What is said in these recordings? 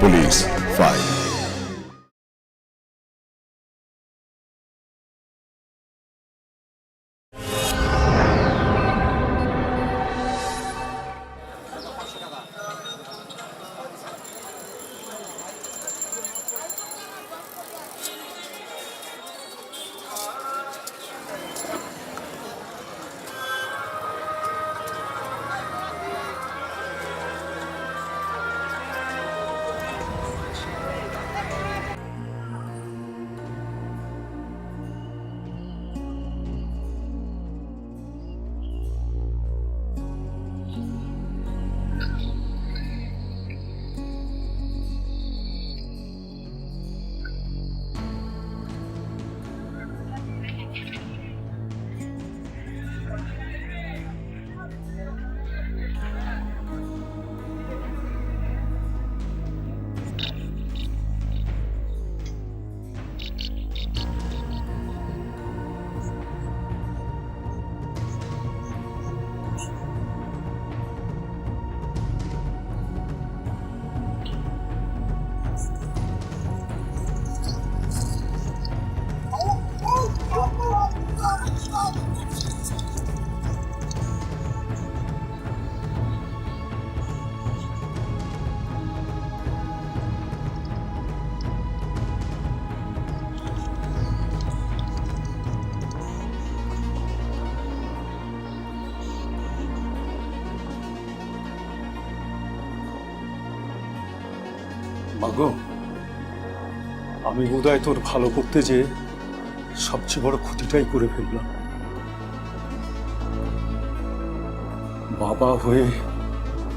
Police file. মাগো, আমি বোধহয় তোর ভালো করতে যে সবচেয়ে বড় ক্ষতিটাই করে ফেললাম। বাবা হয়ে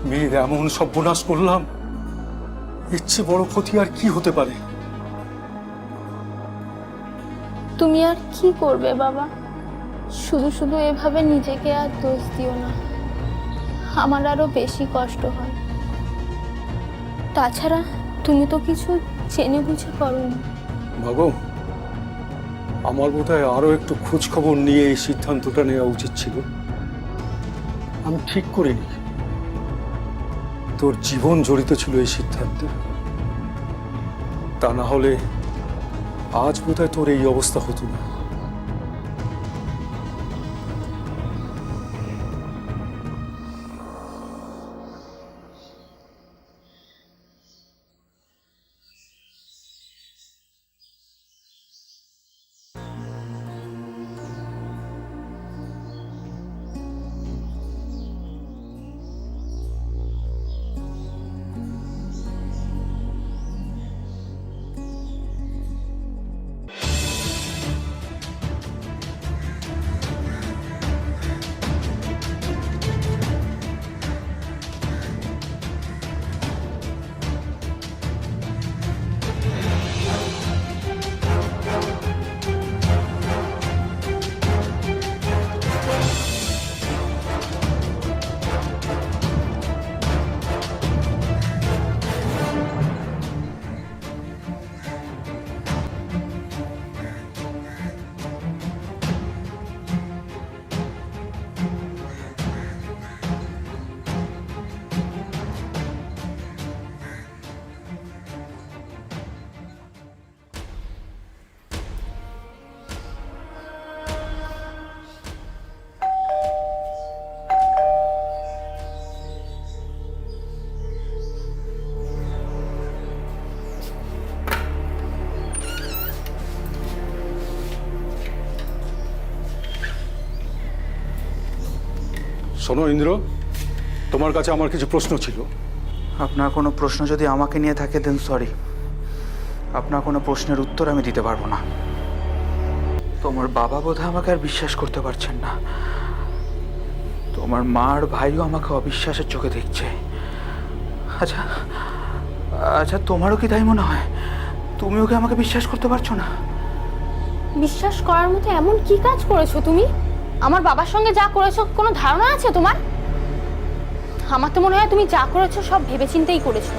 মেয়ের এমন সর্বনাশ করলাম, এর চেয়ে বড় ক্ষতি আর কি হতে পারে? তুমি আর কি করবে বাবা? শুধু শুধু এভাবে নিজেকে আর দোষ দিও না, আমার আরো বেশি কষ্ট হয়। তাছাড়া তুমি তো কিছু জেনে বুঝে করোনি। মাগো, আমার বোধহয় আরো একটু খোঁজ খবর নিয়ে এই সিদ্ধান্তটা নেওয়া উচিত ছিল। আমি ঠিক করিনি। তোর জীবন জড়িত ছিল এই সিদ্ধান্তে, তা না হলে আজ বোধহয় তোর এই অবস্থা হতো না। শোনো ইন্দ্র, তোমার কাছে আমার কিছু প্রশ্ন ছিল। আপনার কোনো প্রশ্ন যদি আমাকে নিয়ে থাকে দেন সরি, আপনার কোনো প্রশ্নের উত্তর আমি দিতে পারবো না। তোমার বাবা বোধহয় আমাকে আর বিশ্বাস করতে পারছেন না, তোমার মা আর ভাইও আমাকে অবিশ্বাসের চোখে দেখছে। আচ্ছা আচ্ছা, তোমারও কি তাই মনে হয়? তুমি ওকে আমাকে বিশ্বাস করতে পারছো না? বিশ্বাস করার মতো এমন কি কাজ করেছো তুমি? আমার বাবার সঙ্গে যা করেছো কোনো ধারণা আছে তোমার? আমার তো মনে হয় তুমি যা করেছো সব ভেবেচিন্তেই করেছো।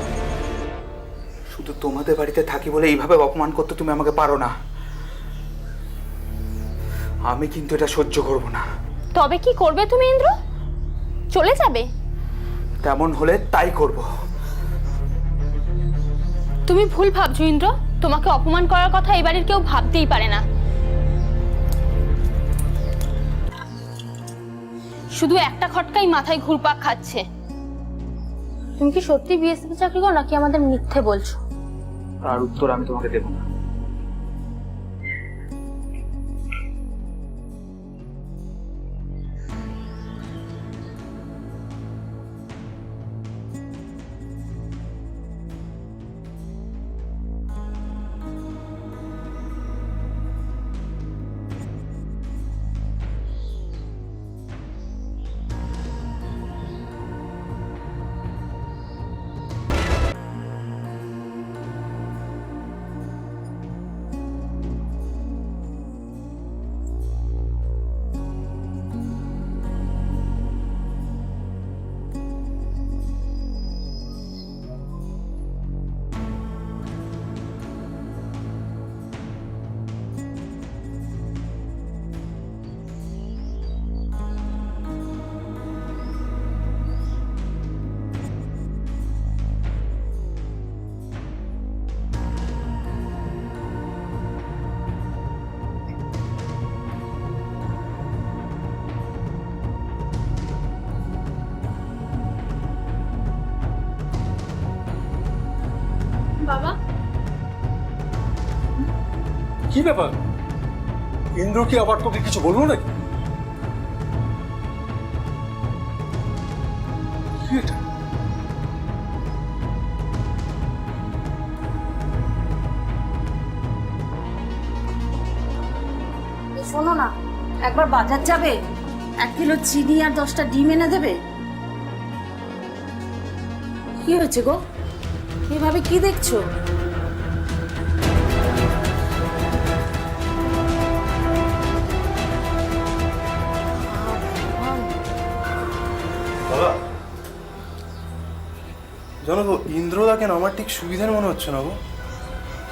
শুধু তোমাদের বাড়িতে থাকি বলে এইভাবে অপমান করতে তুমি আমাকে পারো না। আমি কিন্তু এটা সহ্য করব না। তবে কি করবে তুমি ইন্দ্র? চলে যাবে? তেমন হলে তাই করব। তুমি ভুল ভাবছো ইন্দ্র। তোমাকে অপমান করার কথা এই বাড়ির কেউ ভাবতেই পারে না। শুধু একটা খটকাই মাথায় ঘুরপাক খাচ্ছে। তুমি কি সত্যি বিএসএফ চাকরি করো নাকি আমাদের মিথ্যে বলছো? তার উত্তর আমি তোমাকে দেবো না। বাবা, কি ব্যাপার? ইন্দ্র কি আবার তোকে কিছু বললো নাকি? কি এটা? শোনো না, একবার বাজার যাবে, 1 কিলো চিনি আর 10টা ডিম এনে দেবে। কি হয়েছে গো, এভাবে কি দেখছো? বাবা, জানো তো ইন্দ্রদা কেন আমার ঠিক সুবিধার মনে হচ্ছে না গো।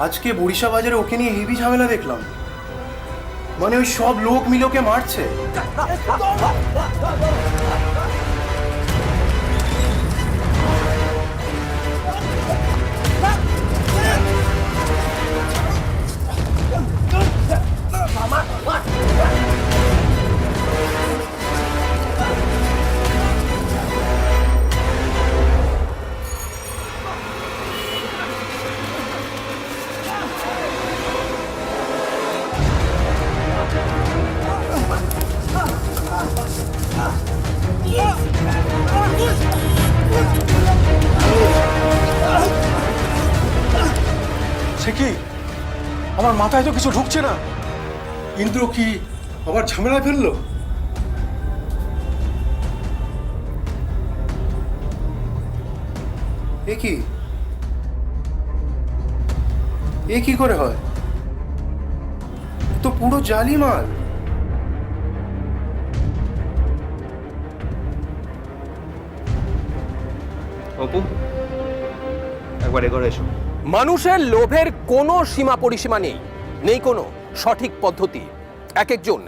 আজকে বরিশা বাজারে ওকে নিয়ে হেভি ঝামেলা দেখলাম। মানে ওই সব লোক মিলে ওকে মারছে। সে কি? আমার মাথায় তো কিছু ঢুকছে না। ইন্দ্র কি আবার ঝামেলা ফেললো? এ কি করে হয়? তো পুরো জালি মাল। অপু, একবার এগোরে এসো। মানুষের লোভের কোনো সীমা পরিসীমা নেই, নেই কোনো সঠিক পদ্ধতি। এক একজন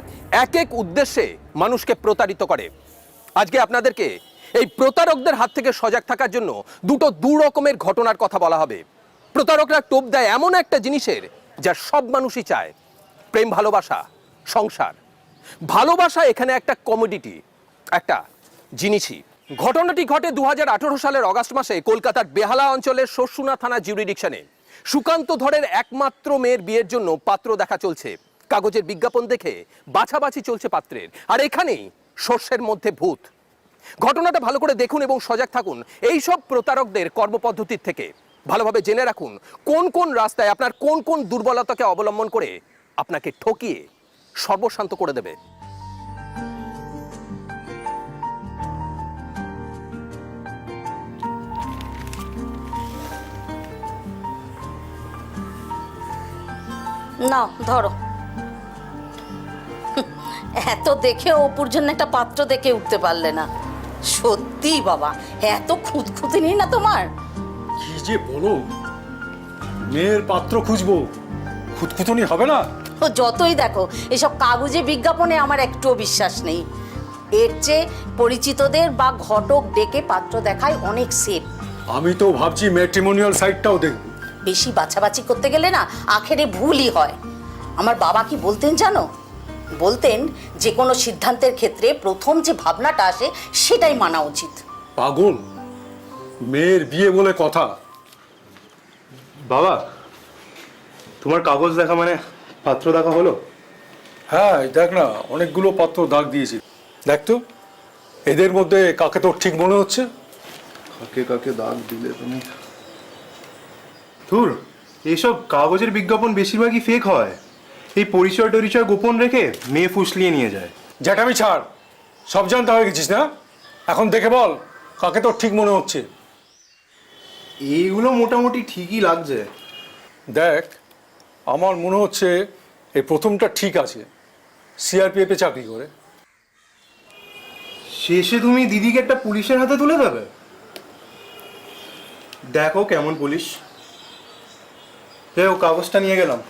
এক এক উদ্দেশ্যে মানুষকে প্রতারিত করে। আজকে আপনাদেরকে এই প্রতারকদের হাত থেকে সজাগ থাকার জন্য দু রকমের ঘটনার কথা বলা হবে। প্রতারকরা টোপ দেয় এমন একটা জিনিসের যা সব মানুষই চায়, প্রেম, ভালোবাসা, সংসার। ভালোবাসা এখানে একটা কমোডিটি, একটা জিনিসই। ঘটনাটি ঘটে 2018 সালের অগাস্ট মাসে কলকাতার বেহালা অঞ্চলের শস্যুনা থানা জুরিডিকশনে। সুকান্ত ধরের একমাত্র মেয়ের বিয়ের জন্য পাত্র দেখা চলছে। কাগজের বিজ্ঞাপন দেখে বাছাবাছি চলছে পাত্রের, আর এখানেই শস্যের মধ্যে ভূত। ঘটনাটা ভালো করে দেখুন এবং সজাগ থাকুন এই সব প্রতারকদের কর্মপদ্ধতির থেকে। ভালোভাবে জেনে রাখুন কোন কোন রাস্তায় আপনার কোন কোন দুর্বলতাকে অবলম্বন করে আপনাকে ঠকিয়ে সর্বশান্ত করে দেবে। না ধরো, এত দেখে অপুর জন্য একটা পাত্র দেখে উঠতে পারলে না। সত্যি বাবা, এত খুঁতখুঁতি নেই না তোমার। কি যে বলো, মেয়ের পাত্র খুঁজবো, খুঁতখুঁতনি হবে না? ও যতই দেখো, এসব কাগজে বিজ্ঞাপনে আমার একটুও বিশ্বাস নেই। এর চেয়ে পরিচিতদের বা ঘটক ডেকে পাত্র দেখায় অনেক সেফ। আমি তো ভাবছি ম্যাট্রিমোনিয়াল সাইটটাও দেখব। বেশি বাছাবাছি করতে গেলে না আখেরে ভুলই হয়। আমার বাবা কি বলতেন জানো? বলতেন যে কোনো সিদ্ধান্তের ক্ষেত্রে প্রথম যে ভাবনাটা আসে সেটাই মানা উচিত। পাগল, মেয়ের বিয়ে বলে কথা। বাবা, তোমার কাগজ দেখা মানে পাত্র দেখা হলো? হ্যাঁ, দেখ না, অনেকগুলো পাত্র দাগ দিয়েছি। দেখ তো, এদের মধ্যে কাকে তোর ঠিক মনে হচ্ছে? কাকে কাকে দাগ দিলে তুমি? ধুর, এইসব কাগজের বিজ্ঞাপন বেশিরভাগই ফেক হয়। এই পরিচয় টরিচয় গোপন রেখে মেয়ে ফুসলিয়ে নিয়ে যায়। জ্যাঠামি ছাড়, সব জানতে হয়ে গেছিস না? এখন দেখে বল কাকে তোর ঠিক মনে হচ্ছে। এইগুলো মোটামুটি ঠিকই লাগছে। দেখ, আমার মনে হচ্ছে এই প্রথমটা ঠিক আছে, সিআরপিএফে চাকরি করে। শেষে তুমি দিদিকে একটা পুলিশের হাতে তুলে দেবে? দেখো কেমন পুলিশ। ও কাগজটা নিয়ে গেলাম।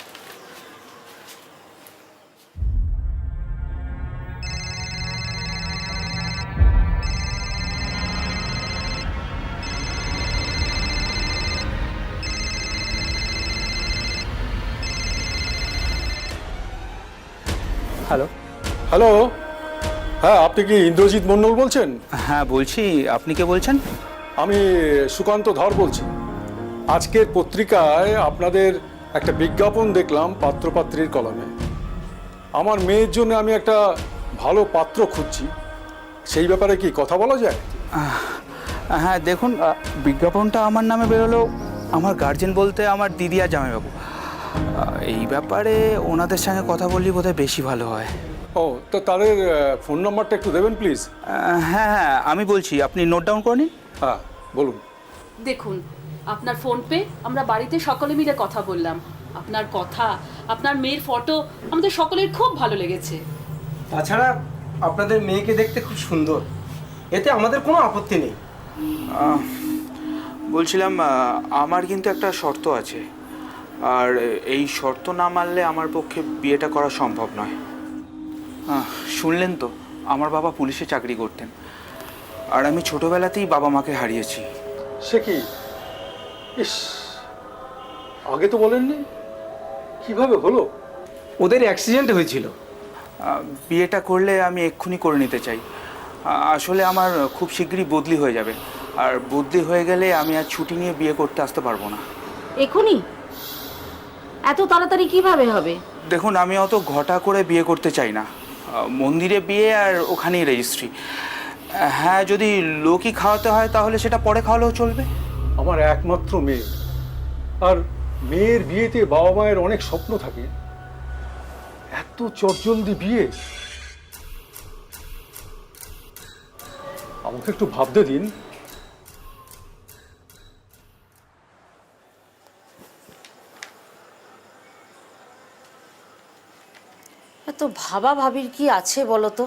হ্যালো। হ্যালো, হ্যাঁ, আপনি কি ইন্দ্রজিৎ মণ্ডল বলছেন? হ্যাঁ বলছি, আপনি কে বলছেন? আমি সুকান্ত ধর বলছি। আজকের পত্রিকায় আপনাদের একটা বিজ্ঞাপন দেখলাম পাত্রপাত্রীর কলমে। আমার মেয়ের জন্য আমি একটা ভালো পাত্র খুঁজছি, সেই ব্যাপারে কি কথা বলা যায়? হ্যাঁ দেখুন, বিজ্ঞাপনটা আমার নামে বেরোলো। আমার গার্জেন বলতে আমার দিদি আর জামাইবাবু। এই ব্যাপারে ওনাদের সঙ্গে কথা বললেই বোধহয় বেশি ভালো হয়। ও, তো তাদের ফোন নাম্বারটা একটু দেবেন প্লিজ। হ্যাঁ হ্যাঁ, আমি বলছি, আপনি নোট ডাউন করে নিন। হ্যাঁ, বলুন। দেখুন, আপনার ফোন পে আমরা বাড়িতে সকলে মিলে কথা বললাম। আপনার কথা, আপনার মেয়ের ফটো আমাদের সকলের খুব ভালো লেগেছে। তাছাড়া আপনাদের মেয়েকে দেখতে খুব সুন্দর, এতে আমাদের কোনো আপত্তি নেই। বলছিলাম, আমার কিন্তু একটা শর্ত আছে, আর এই শর্ত না মানলে আমার পক্ষে বিয়েটা করা সম্ভব নয়। শুনলেন তো, আমার বাবা পুলিশে চাকরি করতেন, আর আমি ছোটবেলাতেই বাবা মাকে হারিয়েছি। সে কি? ইস, আগে তো বলেননি, কিভাবে হলো? ওদের অ্যাক্সিডেন্ট হয়েছিল। বিয়েটা করলে আমি এক্ষুনি করে নিতে চাই। আসলে আমার খুব শীঘ্রই বদলি হয়ে যাবে, আর বদলি হয়ে গেলে আমি আর ছুটি নিয়ে বিয়ে করতে আসতে পারবো না। এখনই এত তাড়াতাড়ি কিভাবে হবে? দেখুন, আমি অত ঘটা করে বিয়ে করতে চাই না। মন্দিরে বিয়ে আর ওখানেই রেজিস্ট্রি। হ্যাঁ, যদি লোকই খাওয়াতে হয় তাহলে সেটা পরে খাওয়ালেও চলবে। আমার একমাত্র মেয়ে, আর মেয়ের বিয়েতে বাবা মায়ের অনেক স্বপ্ন থাকে, এত চটজলদি বিয়ে? আমাকে একটু ভাবতে দিন। এত ভাবা ভাবির কি আছে বলো তো?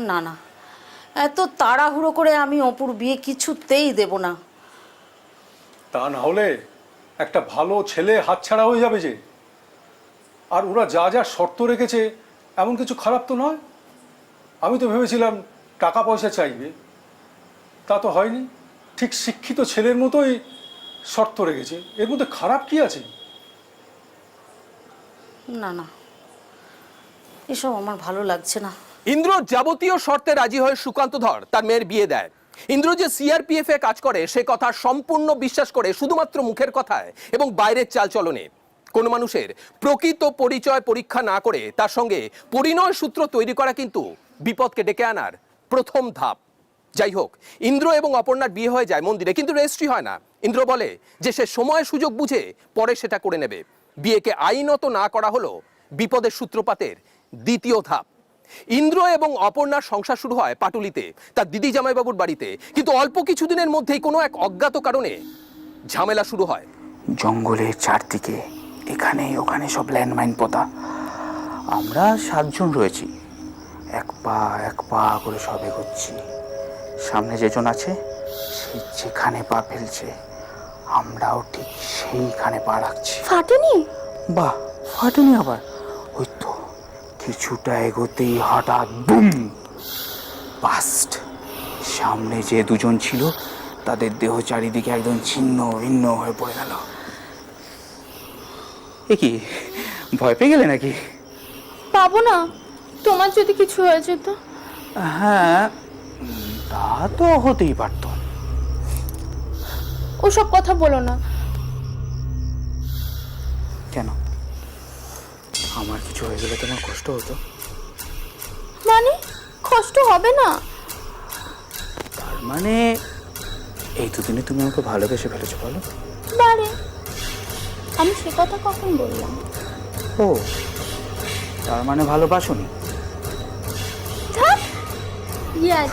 না না, এত তাড়াহুড়ো করে আমি অপুর বিয়ে কিছুতেই দেব না। তা না হলে একটা ভালো ছেলে হাতছাড়া হয়ে যাবে যে। আর ওরা যা যা শর্ত রেখেছে এমন কিছু খারাপ তো নয়। আমি তো ভেবেছিলাম টাকা পয়সা চাইবে, তা তো হয়নি। ঠিক শিক্ষিত ছেলের মতোই শর্ত রেখেছে, এর মধ্যে খারাপ কি আছে? না না, এসব আমার ভালো লাগছে না। ইন্দ্র যাবতীয় শর্তে রাজি হয়ে সুকান্ত ধর তার মেয়ের বিয়ে দেয়। ইন্দ্র যে সিআরপিএফ এ কাজ করে সে কথা সম্পূর্ণ বিশ্বাস করে শুধুমাত্র মুখের কথায় এবং বাইরের চালচলনে। কোন মানুষের প্রকৃত পরিচয় পরীক্ষা না করে তার সঙ্গে পরিণয় সূত্র তৈরি করা কিন্তু বিপদকে ডেকে আনার প্রথম ধাপ। যাই হোক, ইন্দ্র এবং অপর্ণার বিয়ে হয়ে যায় মন্দিরে, কিন্তু রেজিস্ট্রি হয় না। ইন্দ্র বলে যে সে সময় সুযোগ বুঝে পরে সেটা করে নেবে। বিয়েকে আইনত না করা হলো বিপদের সূত্রপাতের দ্বিতীয় ধাপ। ইন্দ্র এবং অপর্ণার সংসার শুরু হয় পাটুলিতে, তার দিদি জামাইবাবুর বাড়িতে। কিন্তু অল্প কিছুদিনের মধ্যেই কোনো এক অজ্ঞাত কারণে ঝামেলা শুরু হয়। জঙ্গলের চারদিকে এখানে ওখানে সব ল্যান্ডমাইন পোতা। আমরা 7 জন রয়েছি, এক পা করে সব এগোচ্ছি। সামনে যেজন আছে সে যেখানে পা ফেলছে আমরাও ঠিক সেইখানে পা রাখছি। ফাটেনি? বাহ, ফাটেনি আবার? ওই তো কিছুটা এগোতেই হঠাৎ বুম, বাস্ট। সামনে যে দুজন ছিল তাদের দেহ চারিদিকে একদম ছিন্ন ভিন্ন হয়ে পড়ে গেল। এ কি, ভয় পেয়ে গেলে নাকি? পাবো না, তোমার যদি কিছু হয়ে যেত। হ্যাঁ, তা তো হতেই পারত। ওসব কথা বলো না। কেন, আমার কিছু হয়ে গেলে তোমার কষ্ট হতো? মানে কষ্ট হবে না? তার মানে এই দুদিনে তুমি আমাকে ভালোবেসে ফেলেছো, বলো? বারে, আমি সে কথা কখন বললাম? ও, তার মানে ভালোবাসোনি? ইয়ার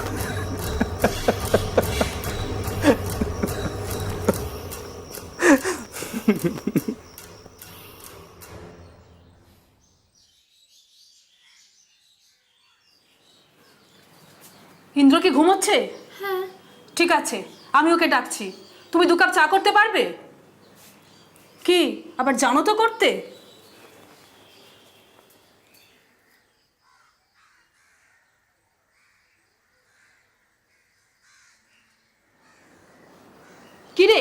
ইন্দ্র কি ঘুমোচ্ছে? ঠিক আছে, আমি ওকে ডাকছি। তুমি 2 কাপ চা করতে পারবে? কি আবার জানো তো করতে? কি রে,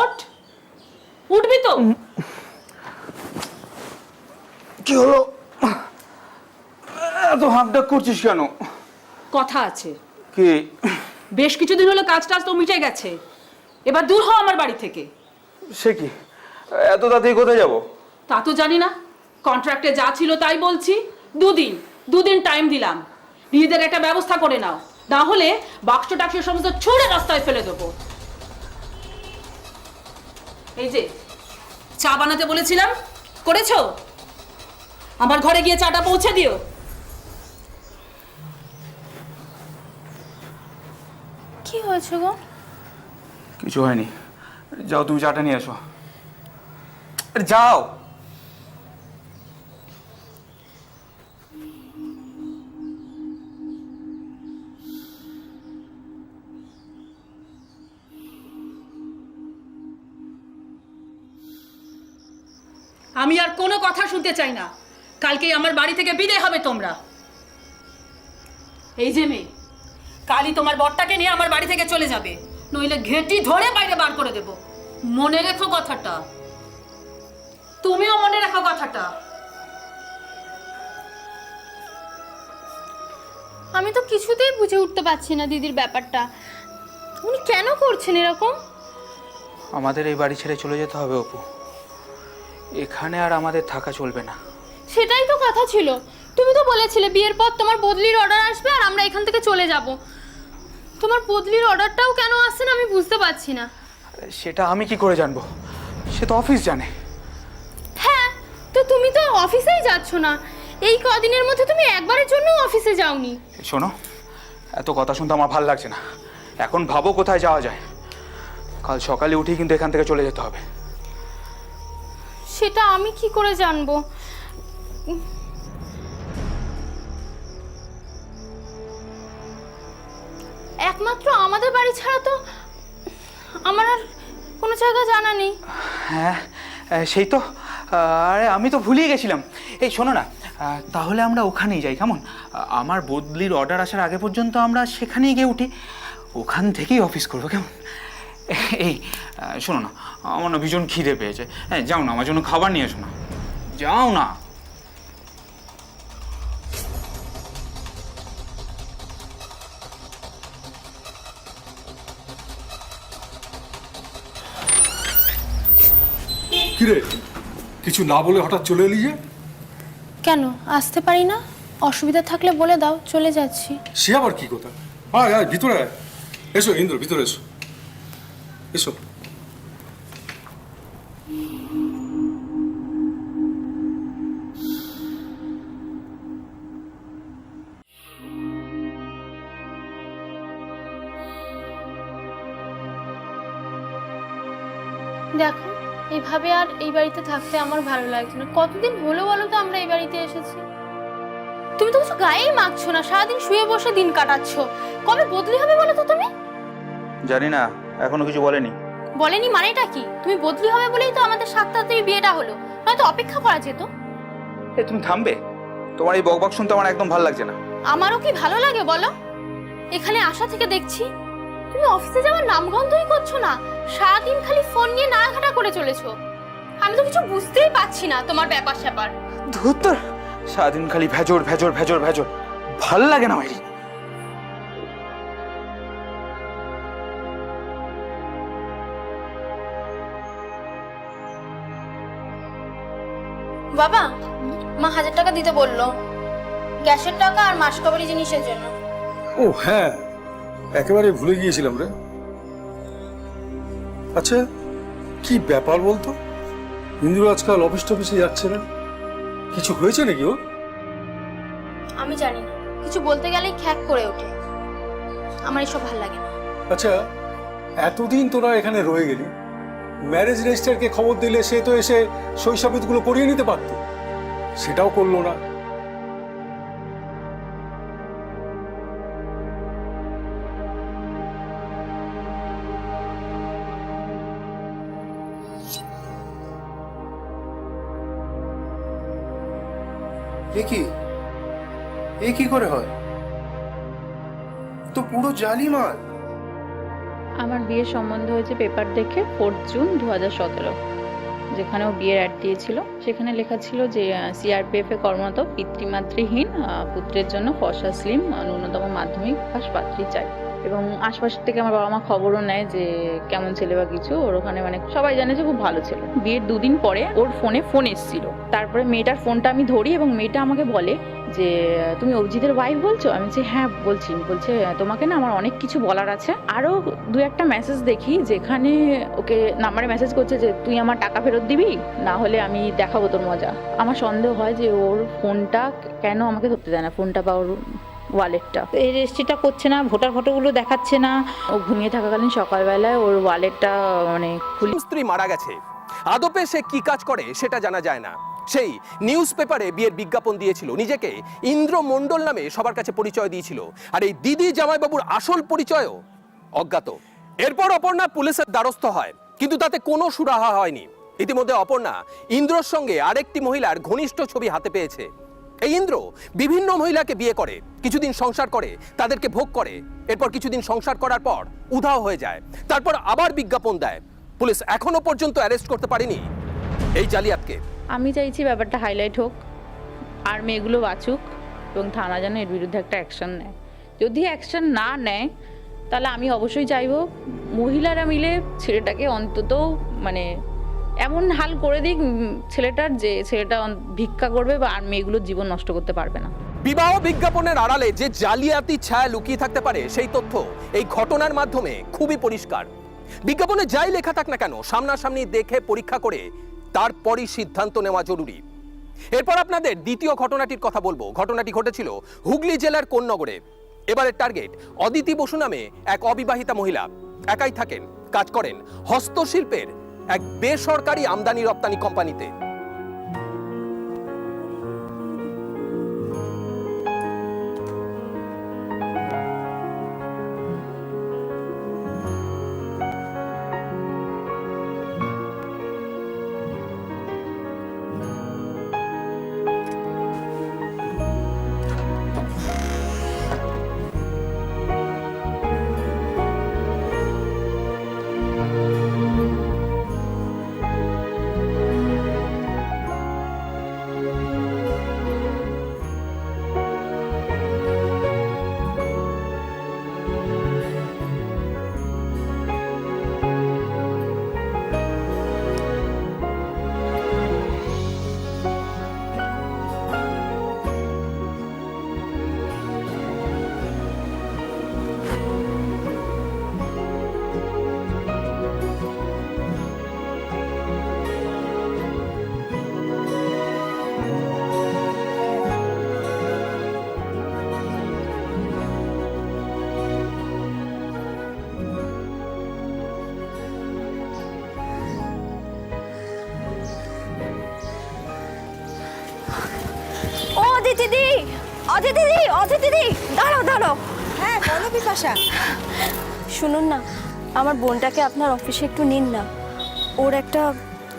ওঠ, উঠবি তো? কি হলো, এত হাঁক ডাক করছিস কেন? কথা আছে। কি? বেশ কিছুদিন হলো কাজ টাজ তো মিটে গেছে, এবার দূর হও আমার বাড়ি থেকে। সে কি, এত তাড়াতাড়ি কোথায় যাবো? তা তো জানি না, কন্ট্রাক্টে যা ছিল তাই বলছি। 2 দিন টাইম দিলাম, নিজেদের একটা ব্যবস্থা করে নাও, না হলে বাক্স টাক্স সমস্ত ছুঁড়ে রাস্তায় ফেলে দেবো। এই যে চা বানাতে বলেছিলাম, করেছো? আমার ঘরে গিয়ে চাটা পৌঁছে দিও। কি হয়েছে গো? কিছু হয়নি, যাও তুমি চাটা নিয়ে এসো। আরে যাও। আমি আর কোনো কথা শুনতে চাই না, কালকেই আমার বাড়ি থেকে বিদায় হবে তোমরা। এই যে মেয়ে, কালই তোমার বরটাকে নিয়ে আমার বাড়ি থেকে চলে যাবে, নইলে ঘেঁটি ধরে বাইরে বার করে দেব। মনে রেখো কথাটা, তুমিও মনে রাখো কথাটা। আমি তো কিছুতেই বুঝে উঠতে পারছি না দিদির ব্যাপারটা। উনি কেন করছেন এরকম? আমাদের এই বাড়ি ছেড়ে চলে যেতে হবে অপু, এখানে আর আমাদের থাকা চলবে না। সেটাই তো কথা ছিল, তুমি তো বলেছিলে বিয়ের পর তোমার বদলির অর্ডার আসবে আর আমরা এখান থেকে চলে যাব। তোমার বদলির অর্ডারটাও কেন আসছে না আমি বুঝতে পারছি না। সেটা আমি কি করে জানবো, সে তো অফিস জানে। হ্যাঁ, তো তুমি তো অফিসেই যাচ্ছ না, এই কদিনের মধ্যে তুমি একবারের জন্য অফিসে যাওনি। শোনো, এত কথা শুনতে আমার ভালো লাগছে না, এখন ভাবো কোথায় যাওয়া যায়। কাল সকালে উঠেই কিন্তু এখান থেকে চলে যেতে হবে। সেটা আমি কি করে জানবো? একমাত্র আমাদের বাড়ি ছাড়া তো আমার আর কোনো জায়গা জানা নেই। হ্যাঁ, সেই তো, আরে আমি তো ভুলিয়ে গেছিলাম। এই শোনো না, তাহলে আমরা ওখানেই যাই কেমন? আমার বদলির অর্ডার আসার আগে পর্যন্ত আমরা সেখানেই গিয়ে উঠি, ওখান থেকেই অফিস করবো, কেমন? এই শোনো না, আমার না ভীষণ খিদে পেয়েছে। হ্যাঁ, যাও না, আমার জন্য খাবার নিয়ে এসো না, যাও না। কিরে, কিছু না বলে হঠাৎ চলে এলি যে? কেন আসতে পারি না? অসুবিধা থাকলে বলে দাও, চলে যাচ্ছি। সে আবার কি কথা? আয় আয়, ভিতরে আয়। এসো ইন্দ্র, ভিতরে এসো, এসো। দেখো, এইভাবে আর এই বাড়িতে থাকতে আমার ভালো লাগছে না। কতদিন হলো বলো তো আমরা এই বাড়িতে এসেছি? তুমি তো কিছু গায়েই মাখছো না, সারাদিন শুয়ে বসে দিন কাটাচ্ছ। কবে বদলি হবে বলো তো তুমি? জানি না, এখনো কিছু বলেনি। বলেনি মানেটা কি? তুমি বদলি হবে বলেই তো আমাদের 7 তারিখে বিয়েটা হলো, নয়তো অপেক্ষা করা যেত। তুমি থামবে? তোমার এই বকবক শুনতে আমার একদম ভালো লাগছে না। আমারও কি ভালো লাগে বলো? এখানে আসা থেকে দেখছি তুমি অফিসে যাওয়ার নামগন্ধই করছো না, সারাদিন খালি ফোন নিয়ে নাড়াঘাটা করে চলেছো। আমি তো কিছু বুঝতেই পারছি না তোমার ব্যাপার স্যাপার। ধুর তোর, সারাদিন খালি ভেজর ভেজর ভেজর ভেজর, ভাল লাগে না মাইরি। বাবা, মা 1000 টাকা দিতে বললো, গ্যাসের টাকা আর মাসকাবারি জিনিসের জন্য। ও হ্যাঁ, একেবারে ভুলে গিয়েছিলাম রে। আচ্ছা, কি ব্যাপার বলতো? ইন্দ্র আজকাল অফিস টফিসে যাচ্ছে না, কিছু হয়েছে নাকি ওর? আমি জানি না, কিছু বলতে গেলেই খ্যাক করে ওঠে। আমার এসব ভালো লাগে না। আচ্ছা, এতদিন তোরা এখানে রয়ে গেলি, ম্যারেজ রেজিস্টারকে খবর দিলে সে তো এসে শৈশবিদগুলো করিয়ে নিতে পারত, সেটাও করলো না। এ কি করে হয়? তো পুরো জালি মাল। আমার বিয়ের সম্বন্ধ হয়েছে পেপার দেখে 4 জুন 2017, যেখানে ও বিয়ের অ্যাড দিয়েছিল। সেখানে লেখা ছিল যে সিআরপিএফ এ কর্মরত পিতৃমাতৃহীন পুত্রের জন্য ফর্সা স্লিম ন্যূনতম মাধ্যমিক পাস পাত্রী চাই। এবং আশপাশ থেকে আমার বাবা মা খবরও নেয় যে কেমন ছেলে বা কিছু। ওর ওখানে মানে সবাই জানে যে খুব ভালো ছেলে। বিয়ের 2 দিন পরে ওর ফোন এসেছিল। তারপরে মেয়েটার ফোনটা আমি ধরি এবং মেয়েটা আমাকে বলে যে তুমি অভিজিতের ওয়াইফ বলছো? আমি বলছি হ্যাঁ বলছি। বলছে তোমাকে না আমার অনেক কিছু বলার আছে। আরও 2-1টা মেসেজ দেখি যেখানে ওকে নাম্বারে মেসেজ করছে যে তুই আমার টাকা ফেরত দিবি, না হলে আমি দেখাবো তোর মজা। আমার সন্দেহ হয় যে ওর ফোনটা কেন আমাকে ধরতে দেয় না, ফোনটা বা ওর ওয়ালেটটা। এই রেজিস্ট্রিটা করছে না, ভোটার ফটোগুলো দেখাচ্ছে না। ও ঘুমিয়ে থাকাকালীন সকালবেলায় ওর ওয়ালেটটা মানে খুলে। স্ত্রী মারা গেছে, আদপে সে কি কাজ করে সেটা জানা যায় না। সেই নিউজ পেপারে বিয়ের বিজ্ঞাপন দিয়েছিল, নিজেকে ইন্দ্র মণ্ডল নামে সবার কাছে পরিচয় দিয়েছিল। আর এই দিদি জামাইবাবুর আসল পরিচয়ও অজ্ঞাত। এরপর অপর্ণা পুলিশের দ্বারস্থ হয়, কিন্তু তাতে কোনো সুরাহা হয়নি। ইতিমধ্যে অপর্ণা ইন্দ্রর সঙ্গে আরেকটি মহিলার ঘনিষ্ঠ ছবি হাতে পেয়েছে। এই ইন্দ্র বিভিন্ন মহিলাকে বিয়ে করে, কিছুদিন সংসার করে, তাদেরকে ভোগ করে, এরপর কিছুদিন সংসার করার পর উধাও হয়ে যায়। তারপর আবার বিজ্ঞাপন দেয়। পুলিশ এখনো পর্যন্ত অ্যারেস্ট করতে পারেনি এই জালিয়াতকে। আমি চাইছি ব্যাপারটা হাইলাইট হোক, আর মেয়েগুলো বাঁচুক এবং থানা যেন এর বিরুদ্ধে একটা অ্যাকশন নেয়। যদি অ্যাকশন না নেয় তাহলে আমি অবশ্যই চাইবো মহিলারা মিলে ছেলেটাকে অন্তত মানে এমন হাল করে দিক ছেলেটার, যে ছেলেটা ভিক্ষা করবে বা আর মেয়েগুলোর জীবন নষ্ট করতে পারবে না। বিবাহ বিজ্ঞাপনের আড়ালে যে জালিয়াতি ছায়া লুকিয়ে থাকতে পারে সেই তথ্য এই ঘটনার মাধ্যমে খুবই পরিষ্কার। বিজ্ঞাপনে যাই লেখা থাক না কেন, সামনাসামনি দেখে পরীক্ষা করে তারপরই সিদ্ধান্ত নেওয়া জরুরি। এরপর আপনাদের দ্বিতীয় ঘটনাটির কথা বলবো। ঘটনাটি ঘটেছিল হুগলি জেলার কোন্নগরে। এবারের টার্গেট অদিতি বসু নামে এক অবিবাহিতা মহিলা। একাই থাকেন, কাজ করেন হস্তশিল্পের এক বেসরকারি আমদানি রপ্তানি কোম্পানিতে। দিদি, অদিতি দিদি, দাঁড়াও। হ্যাঁ বলো বিপাশা। শুনুন না, আমার বোনটাকে আপনার অফিসে একটু নিন না। ওর একটা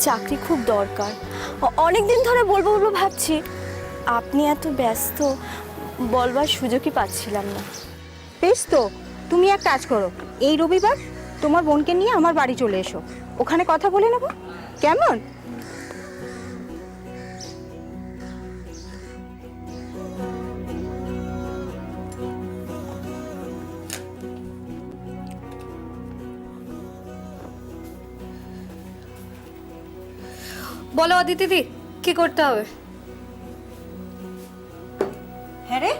চাকরি খুব দরকার। অনেক দিন ধরে বলবো ভাবছি, আপনি এত ব্যস্ত, বলবার সুযোগই পাচ্ছিলাম না। বেশ তো, তুমি এক কাজ করো, এই রবিবার তোমার বোনকে নিয়ে আমার বাড়ি চলে এসো, ওখানে কথা বলে নেব, কেমন? বলো অদিতি দি, কি করতে হবে? হ্যাঁ রে,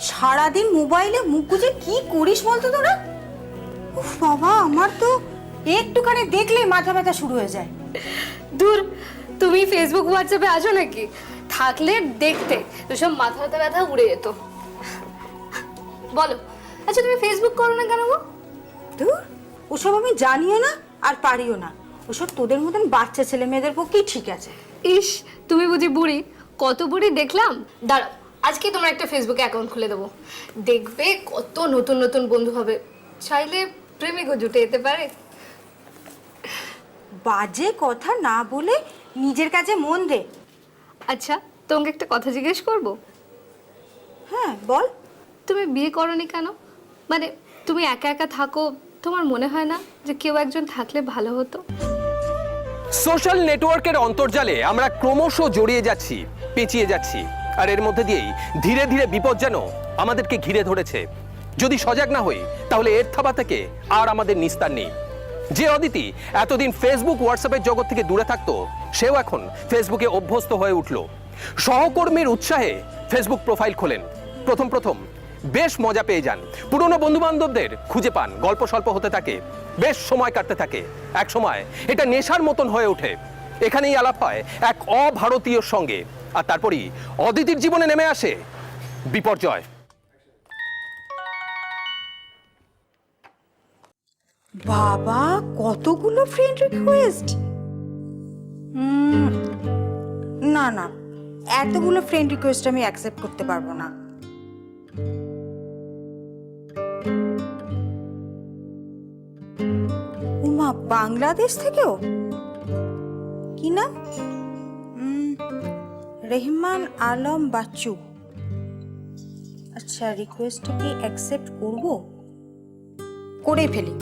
সারাদিন মোবাইলে মুখ গুজে কি করিস বলতো তোরা? উফ বাবা, আমার তো একটুখানি দেখলেই মাথা ব্যথা শুরু হয়ে যায়। দূর, তুমি ফেসবুক হোয়াটসঅ্যাপে আছো নাকি? থাকলে দেখতে তো সব মাথা ব্যথা উড়ে যেত। বলো, আচ্ছা তুমি ফেসবুক করো না কেন গো? ধুর, ওসব আমি জানিও না আর পারিও না, ওসব তোদের মতন বাচ্চা ছেলে মেয়েদের পক্ষেই ঠিক আছে। ইস, তুমি বুঝি বুড়ি? কত বুড়ি দেখলাম। দাঁড়াও, আজকে তোমার একটা ফেসবুকে অ্যাকাউন্ট খুলে দেবো, দেখবে কত নতুন নতুন বন্ধু হবে, চাইলে প্রেমিকও জুটে যেতে পারে। বাজে কথা না বলে নিজের কাজে মন দে। আচ্ছা, তোমাকে একটা কথা জিজ্ঞেস করবো? হ্যাঁ বল। তুমি বিয়ে করোনি কেন? মানে তুমি একা একা থাকো, তোমার মনে হয় না যে কেউ একজন থাকলে ভালো হতো? সোশ্যাল নেটওয়ার্কের অন্তর্জালে আমরা ক্রমশ জড়িয়ে যাচ্ছি, পেঁচিয়ে যাচ্ছি, আর এর মধ্যে দিয়েই ধীরে ধীরে বিপদ যেন আমাদেরকে ঘিরে ধরেছে। যদি সজাগ না হই তাহলে এর থাবা থেকে আর আমাদের নিস্তার নেই। যে অদিতি এতদিন ফেসবুক হোয়াটসঅ্যাপের জগৎ থেকে দূরে থাকতো, সেও এখন ফেসবুকে অভ্যস্ত হয়ে উঠল। সহকর্মীর উৎসাহে ফেসবুক প্রোফাইল খোলেন। প্রথম প্রথম বেশ মজা পেয়ে যান, পুরনো বন্ধু বান্ধবদের খুঁজে পান, গল্প স্বল্প হতে থাকে, বেশ সময় কাটতে থাকে। এক সময় এটা নেশার মতন হয়ে ওঠে। এখানেই আলাপ হয় এক অভারতীয়র সঙ্গে, আর তারপরই অদিতির জীবনে নেমে আসে বিপর্যয়। বাবা, কতগুলো ফ্রেন্ড রিকোয়েস্ট! না না, এতগুলো ফ্রেন্ড রিকোয়েস্ট আমি অ্যাকসেপ্ট করতে পারবো না। উমা, বাংলাদেশ থেকেও? কি নাম? রেহমান আলম বাচ্চু। আচ্ছা, রিকোয়েস্টটা কি অ্যাকসেপ্ট করব? করে ফেলি।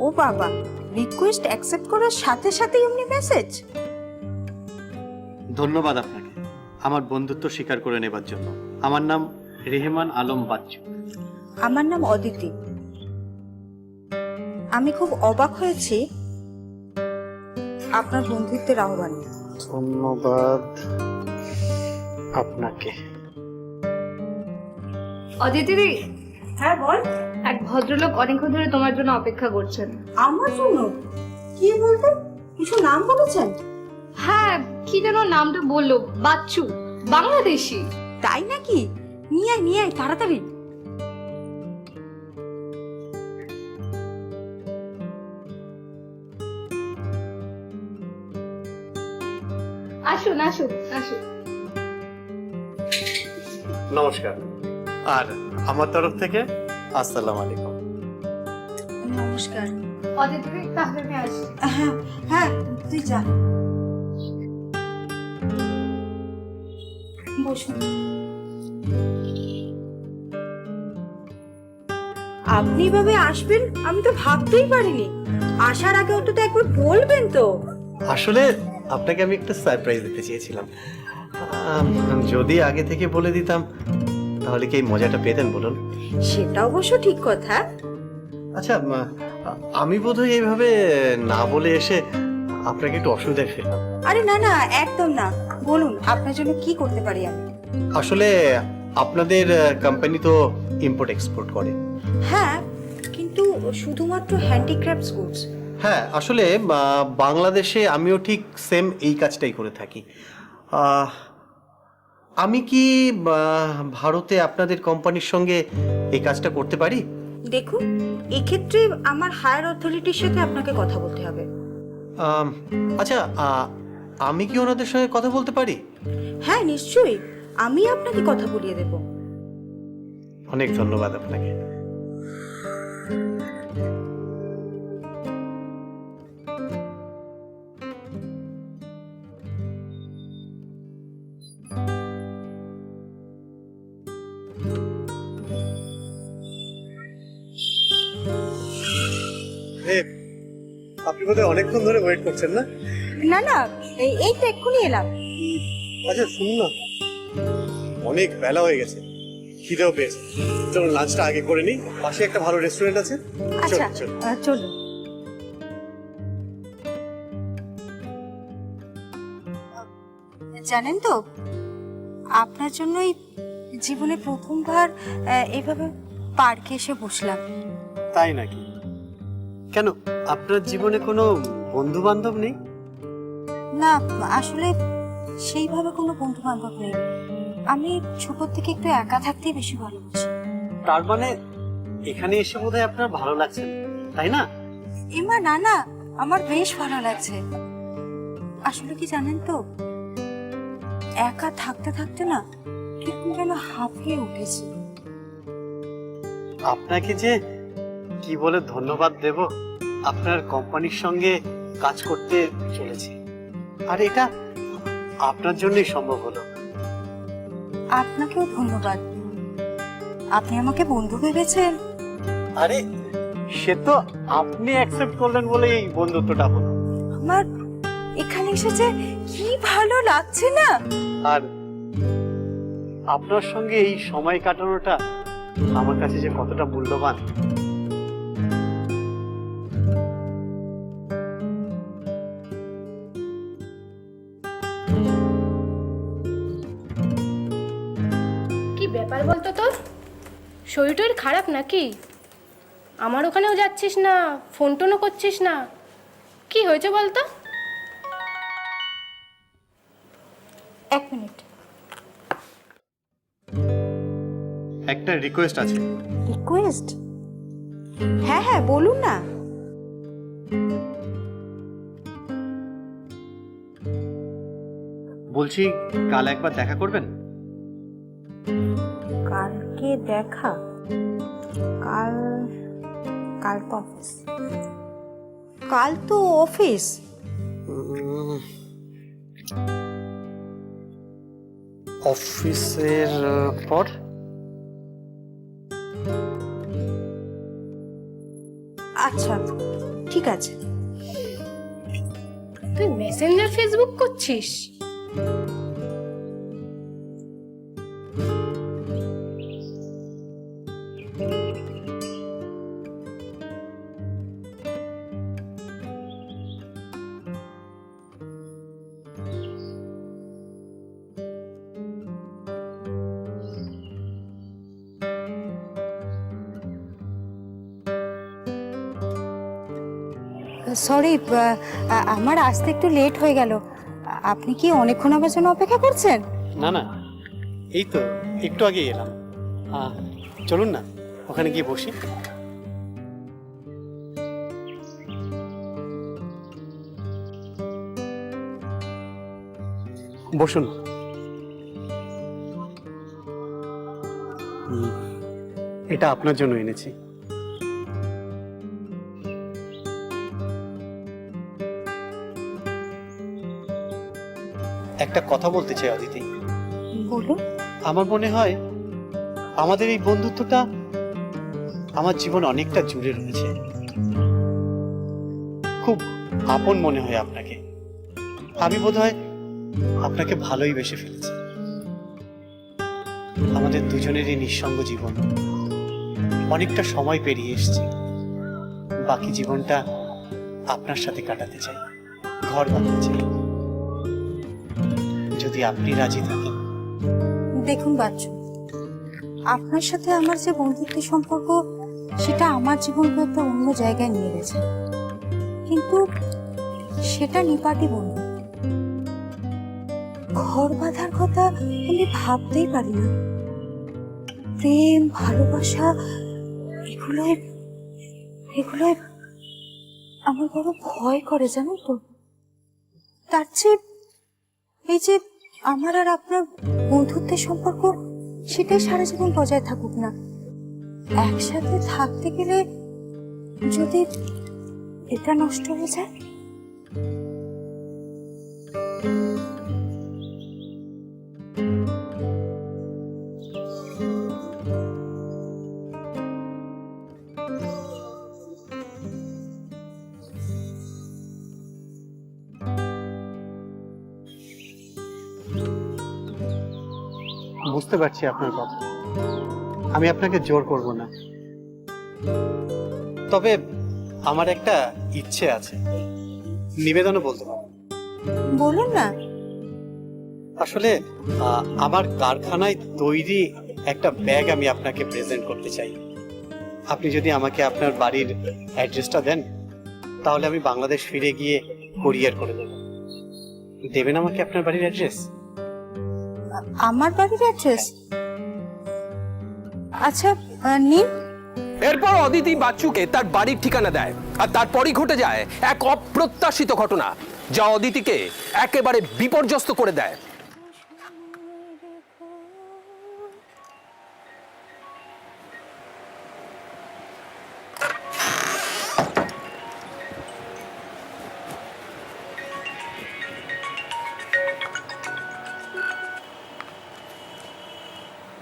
ও বাবা, রিকোয়েস্ট অ্যাকসেপ্ট করার সাথে সাথে এমনি মেসেজ! ধন্যবাদ আপনাকে আমার বন্ধুত্ব স্বীকার করে নেবার জন্য। আমার নাম রেহমান আলম বাচ্চু। আমার নাম অদিতি। আমি খুব অবাক হয়েছি আপনার বন্ধুত্বের আহ্বানে। ধন্যবাদ আপনাকে। অদিতি দি। হ্যাঁ বল। এক ভদ্রলোক অনেকক্ষণ ধরে তোমার জন্য অপেক্ষা করছেন। আমার জন্য? কি বলতে? কিছু নাম বলেছেন? হ্যাঁ, কি যেন নামটা বললো, বাচ্চু, বাংলাদেশি। তাই নাকি? নিয়ে আয়, নিয়ে আয় তাড়াতাড়ি। আসুন আসুন আসুন। নমস্কার। আর আমার তরফ থেকে আসসালামু আলাইকুম। নমস্কার। অদিতি দি, তাহলে আমি আসি। হ্যাঁ হ্যাঁ, তুই যা। বসুন। আপনি এভাবে আসবেন আমি তো ভাবতেই পারিনি। আসার আগে অন্তত একবার বলবেন তো। আসলে আপনাকে আমি একটা সারপ্রাইজ দিতে চেয়েছিলাম। যদি আগে থেকে বলে দিতাম তাহলে কি এই মজাটা পেতেন বলুন? সেটা অবশ্য ঠিক কথা। আচ্ছা, আমি বোধহয় এইভাবে না বলে এসে আপনাকে একটু অসুবিধায় ফেললাম। আরে না না, একদম না, বলুন আপনার জন্য কি করতে পারি আমি। আসলে আপনাদের কোম্পানি তো ইম্পোর্ট এক্সপোর্ট করে। হ্যাঁ, কিন্তু শুধুমাত্র হ্যান্ডিক্রাফটস গুডস। হ্যাঁ, আসলে বাংলাদেশে আমিও ঠিক সেম এই কাজটাই করে থাকি। আমি কি ভারতে আপনাদের কোম্পানির সঙ্গে এই কাজটা করতে পারি? দেখুন, এক্ষেত্রে আমার হায়ার অথরিটির সাথে আপনাকে কথা বলতে হবে। আচ্ছা, আমি কি ওনাদের সঙ্গে কথা বলতে পারি? হ্যাঁ নিশ্চয়ই, আমি আপনাকে কথা বলিয়ে দেব। অনেক ধন্যবাদ আপনাকে। আপনি বোধহয় অনেকক্ষণ ধরে ওয়েট করছেন না? না না, এই তো এক্ষুনি এলাম। আচ্ছা শুনুন না, অনেক বেলা হয়ে গেছে, খিদেও পেয়েছে। চলুন লাঞ্চটা আগে করে নিই, পাশে একটা ভালো রেস্টুরেন্ট আছে। আচ্ছা চলুন। চলো। জানেন তো, আপনার জন্যই জীবনে প্রথমবার এইভাবে পার্কে এসে বসলাম। তাই নাকি? কেন, আপনার জীবনে কোনো বন্ধু বান্ধব নেই? না, আসলে সেইভাবে কোনো বন্ধু বান্ধব নেই। আমি ছোট থেকে একটু একা থাকতেই বেশি ভালোবাসি। তার মানে এখানে এসে বোধহয় আপনার ভালো লাগছে না, তাই না? এমা না না, আমার বেশ ভালো লাগছে। আসলে কি জানেন তো, একা থাকতে থাকতে না কিরকম যেন হাঁপিয়ে উঠেছে। আপনাকে যে কি বলে ধন্যবাদ দেব, আপনার কোম্পানির সঙ্গে কাজ করতে চলেছি, আর এটা আপনার জন্যই সম্ভব হলো। আপনাকেও ধন্যবাদ, আপনি আমাকে বন্ধু ভেবেছেন। আরে সে তো আপনি অ্যাকসেপ্ট করলেন বলে এই বন্ধুত্বটা হলো। আমার এখানে এসেছে কি ভালো লাগছে না। আর আপনার সঙ্গে এই সময় কাটানোটা আমার কাছে যে কতটা মূল্যবান। কি ব্যাপার বলতো তোর? শরীর টরীর খারাপ নাকি? আমার ওখানেও যাচ্ছিস না, ফোন টোনও করছিস না, কি হয়েছে বলতো? এক মিনিট। একটা রিকোয়েস্ট আছে। রিকোয়েস্ট? হ্যাঁ হ্যাঁ বলুন না। বলছি কাল একবার দেখা করবেন? কালকে দেখা? কাল কাল তো অফিস। কাল তো অফিস। অফিসের পর? আচ্ছা ঠিক আছে। তুই মেসেঞ্জার ফেসবুক করছিস? সরি, আমার আসতে একটু লেট হয়ে গেল। আপনি কি অনেকক্ষণ আমার জন্য অপেক্ষা করছেন? না না, এই তো একটু আগে এলাম। চলুন না ওখানে গিয়ে বসি। বসুন। এটা আপনার জন্য এনেছি। একটা কথা বলতে চাই অদিতি। বলুন। আমার মনে হয় আমাদের এই বন্ধুত্বটা আমার জীবন অনেকটা জুড়ে রয়েছে। খুব আপন মনে হয় আপনাকে। আমি বোধহয় আপনাকে ভালোই বেসে ফেলেছি। আমাদের দুজনেরই নিঃসঙ্গ জীবন, অনেকটা সময় পেরিয়ে এসেছি। বাকি জীবনটা আপনার সাথে কাটাতে চাই, ঘর বাঁধতে চাই, যদি আপনি রাজি থাকেন। দেখুন বাচ্চু, আপনার সাথে আমার যে বন্ধুত্বের সম্পর্ক, সেটা আমার জীবনকে একটা অন্য জায়গায় নিয়ে গেছে, কিন্তু সেটা নিপাটি বন্ধু। ঘর বাঁধার কথা আমি ভাবতেই পারি না। প্রেম, ভালোবাসা, এগুলোয় আমার বড় ভয় করে, জানো তো। তার চেয়ে এই যে আমার আর আপনার বন্ধুত্বের সম্পর্ক, সেটাই সারা জীবন বজায় থাকুক না। একসাথে থাকতে গেলে যদি এটা নষ্ট হয়ে যায়? বুঝতে পারছি আপনার কথা, আমি আপনাকে জোর করব না, তবে আমার একটা ইচ্ছে আছে, নিবেদনও বলতে পারবো। বলুন না। আসলে আমার কারখানায় তৈরি একটা ব্যাগ আমি আপনাকে প্রেজেন্ট করতে চাই। আপনি যদি আমাকে আপনার বাড়ির অ্যাড্রেসটা দেন, তাহলে আমি বাংলাদেশ ফিরে গিয়ে কুরিয়ার করে দেব। দেবেন আমাকে আপনার বাড়ির অ্যাড্রেস? আমার বাড়ির অ্যাড্রেস? আচ্ছা নিন। এরপর অদিতি বাচ্চুকে তার বাড়ির ঠিকানা দেয়, আর তারপরই ঘটে যায় এক অপ্রত্যাশিত ঘটনা, যা অদিতিকে একেবারে বিপর্যস্ত করে দেয়।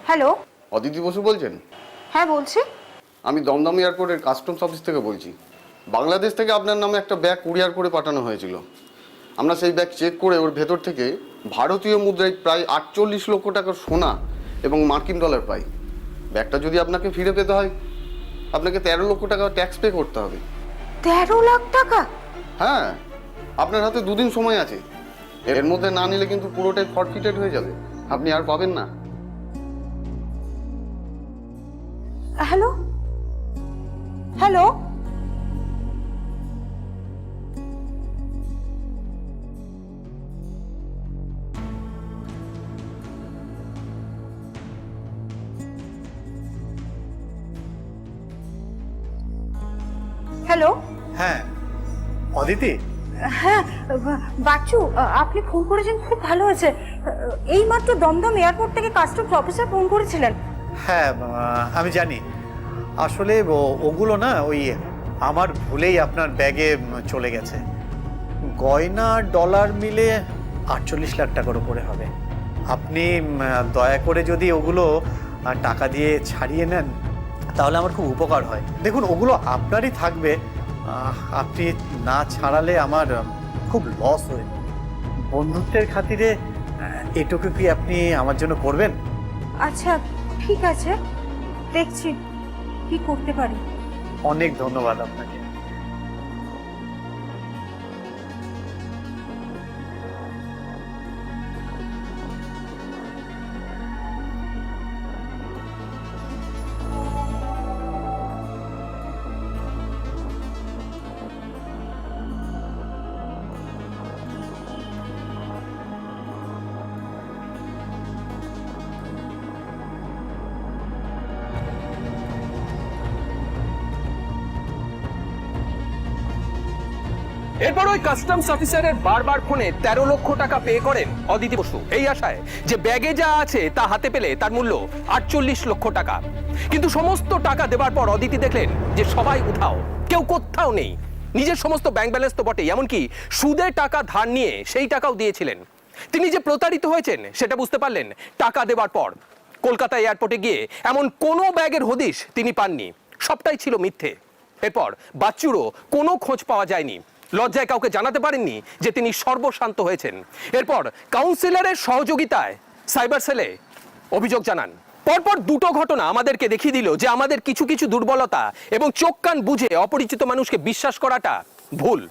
হ্যালো, অদিতি বসু বলছেন? হ্যাঁ বলছি। আমি দমদম এয়ারপোর্টের কাস্টমস অফিস থেকে বলছি। বাংলাদেশ থেকে আপনার নামে একটা ব্যাগ কুরিয়ার করে পাঠানো হয়েছিল। আমরা সেই ব্যাগ চেক করে ওর ভেতর থেকে ভারতীয় মুদ্রায় প্রায় 48 লক্ষ টাকার সোনা এবং মার্কিন ডলার পাই। ব্যাগটা যদি আপনাকে ফিরে পেতে হয়, আপনাকে 13 লক্ষ টাকা ট্যাক্স পে করতে হবে। 13 লাখ টাকা? হ্যাঁ, আপনার হাতে 2 দিন সময় আছে। এর মধ্যে না নিলে কিন্তু পুরোটাই ফরফিটেড হয়ে যাবে, আপনি আর পাবেন না। Hello hello, hello. হ্যাঁ অদিতি, হ্যাঁ বাচ্চু, আপনি ফোন করেছেন, খুব ভালো হয়েছে। এইমাত্র দমদম এয়ারপোর্ট থেকে কাস্টমস অফিসার ফোন করেছিলেন। হ্যাঁ আমি জানি। আসলে ওগুলো না ওই আমার ভুলেই আপনার ব্যাগে চলে গেছে। গয়না ডলার মিলে 48 লাখ টাকার উপরে হবে। আপনি দয়া করে যদি ওগুলো টাকা দিয়ে ছাড়িয়ে নেন, তাহলে আমার খুব উপকার হয়। দেখুন, ওগুলো আপনারই থাকবে, আপনি না ছাড়ালে আমার খুব লস হয়ে যাবে। বন্ধুত্বের খাতিরে এটুকু কি আপনি আমার জন্য করবেন? আচ্ছা ঠিক আছে, দেখছি কি করতে পারি। অনেক ধন্যবাদ আপনাকে। এরপর ওই কাস্টমস অফিসারের বারবার ফোনে 13 লক্ষ টাকা পে করেন অদিতি বসু, এই আশায় যে ব্যাগে যা আছে তা হাতে পেলে তার মূল্য 48 লক্ষ টাকা। কিন্তু সমস্ত টাকা দেবার পর অদিতি দেখলেন যে সবাই উধাও, কেউ কোথাও নেই। নিজের সমস্ত ব্যাংক ব্যালেন্স তো বটেই, এমনকি সুদে টাকা ধার নিয়ে সেই টাকাও দিয়েছিলেন। তিনি যে প্রতারিত হয়েছেন সেটা বুঝতে পারলেন টাকা দেবার পর। কলকাতা এয়ারপোর্টে গিয়ে এমন কোনো ব্যাগের হদিশ তিনি পাননি, সবটাই ছিল মিথ্যে। এরপর বাচ্চুরও কোনো খোঁজ পাওয়া যায়নি, লজ্জায় কাউকে জানাতে পারেননি যে তিনি সর্বশান্ত হয়েছেন। এরপর কাউন্সিলরের সহযোগিতায় সাইবার সেলে অভিযোগ জানান। পরপর দুটো ঘটনা আমাদেরকে দেখিয়ে দিল যে আমাদের কিছু কিছু দুর্বলতা এবং চোখ কান বুঝে অপরিচিত মানুষকে বিশ্বাস করাটা ভুল।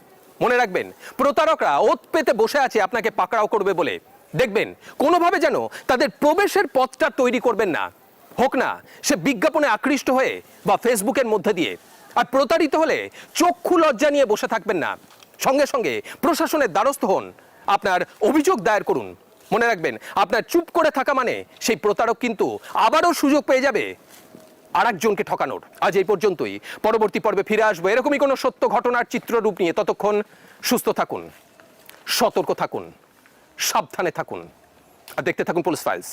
মনে রাখবেন, প্রতারকরা ওত পেতে বসে আছে আপনাকে পাকড়াও করবে বলে। দেখবেন কোনোভাবে যেন তাদের প্রবেশের পথটা তৈরি করবেন না, হোক না সে বিজ্ঞাপনে আকৃষ্ট হয়ে বা ফেসবুকের মধ্যে দিয়ে। আর প্রতারিত হলে চক্ষু লজ্জা নিয়ে বসে থাকবেন না, সঙ্গে সঙ্গে প্রশাসনের দ্বারস্থ হন, আপনার অভিযোগ দায়ের করুন। মনে রাখবেন, আপনার চুপ করে থাকা মানে সেই প্রতারক কিন্তু আবারও সুযোগ পেয়ে যাবে আরেকজনকে ঠকানোর। আজ এই পর্যন্তই, পরবর্তী পর্বে ফিরে আসবো এরকমই কোনো সত্য ঘটনার চিত্ররূপ নিয়ে। ততক্ষণ সুস্থ থাকুন, সতর্ক থাকুন, সাবধানে থাকুন আর দেখতে থাকুন পুলিশ ফাইলস।